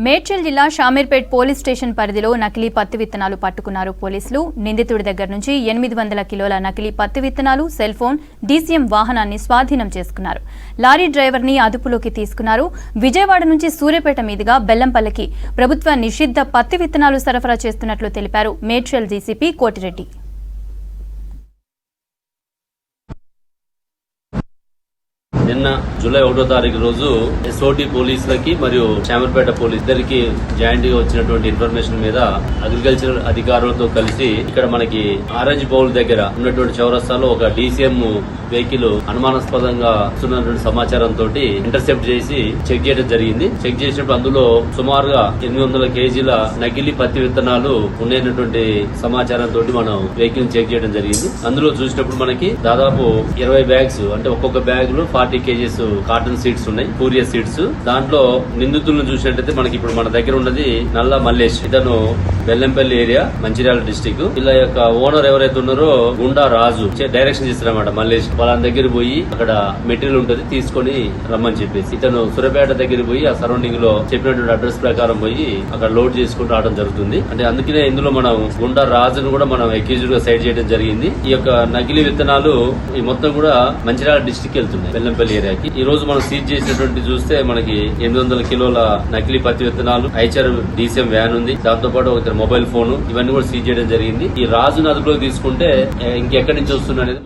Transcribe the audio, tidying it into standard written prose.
మేడ్చల్ జిల్లా Shamirpet police station పరిధిలో నకిలీ పత్తి విత్తనాలు పట్టుకున్నారు పోలీసులు. నిందితుడి దగ్గర నుంచి 800 కిలోల నకిలీ పత్తి విత్తనాలు, సెల్ ఫోన్, డీసీఎం వాహనాన్ని స్వాధీనం చేసుకున్నారు. లారీ డ్రైవర్ ని అదుపులోకి తీసుకున్నారు. విజయవాడ నుంచి సూర్యాపేట మీదుగా బెల్లంపల్లికి ప్రభుత్వ నిషిద్ధ పత్తి విత్తనాలు సరఫరా చేస్తున్నట్లు తెలిపారు మేడ్చల్ డీసీపీ కోటిరెడ్డి. నిన్న జూలై 1వ తారీఖు రోజు ఎస్ఓటీ పోలీసులకి మరియు షామీర్పేట పోలీస్ ఇద్దరికి జాయింట్ గా వచ్చినటువంటి ఇన్ఫర్మేషన్ మీద అగ్రికల్చర్ అధికారులతో కలిసి ఇక్కడ మనకి ఆరెంజ్ బౌల్ దగ్గర ఉన్నటువంటి చౌరస్తాలో ఒక డీసీఎం వెహికల్ అనుమానాస్పదంగా వస్తున్నటువంటి సమాచారంతో ఇంటర్సెప్ట్ చేసి చెక్ చేయడం జరిగింది. చెక్ చేసినప్పుడు అందులో సుమారుగా 800 కేజీల నకిలీ పత్తి విత్తనాలు ఉన్నాయన్నటువంటి సమాచారంతో మనం వెహికల్ చెక్ చేయడం జరిగింది. అందులో చూసినప్పుడు మనకి దాదాపు 20 బ్యాగ్స్ అంటే ఒక్కొక్క బ్యాగ్ లో 40 కేజీస్ కాటన్ సీడ్స్ ఉన్నాయి, కూరియర్ సీడ్స్. దాంట్లో నిందితులను చూసినట్లయితే మనకి ఇప్పుడు మన దగ్గర ఉన్నది నల్ల మల్లేష్, ఇతను బెల్లంపల్లి ఏరియా, మంచిర్యాల డిస్టిక్. వీళ్ళ యొక్క ఓనర్ ఎవరైతే ఉన్నారో గుండా రాజు డైరెక్షన్ చేస్తారన్నమాట. మల్లేష్ వాళ్ళ దగ్గర పోయి అక్కడ మెటీరియల్ ఉంటుంది తీసుకొని రమ్మని చెప్పేసి ఇతను సూర్యాపేట దగ్గర పోయి ఆ సరౌండింగ్ లో చెప్పినటువంటి అడ్రస్ ప్రకారం పోయి అక్కడ లోడ్ చేసుకుంటూ రావడం జరుగుతుంది. అంటే అందుకనే ఇందులో మనం గుండా రాజును కూడా మనం అక్యూజ్డ్ గా సైడ్ చేయడం జరిగింది. ఈ యొక్క నకిలీ విత్తనాలు ఈ మొత్తం కూడా మంచిర్యాల డిస్టిక్ వెళ్తున్నాయి బెల్లంపల్లి ఏరియాకి. ఈ రోజు మనం సీజ్ చేసినటువంటి చూస్తే మనకి 800 కిలోల నకిలీ పత్తి విత్తనాలు, ఐచర్ డీసీఎం వ్యాన్ ఉంది, దాంతో పాటు ఒక మొబైల్ ఫోన్, ఇవన్నీ కూడా సీజ్ చేయడం జరిగింది. ఈ రాజును అదుపులోకి తీసుకుంటే ఇంకెక్కడి నుంచి వస్తుంది అనేది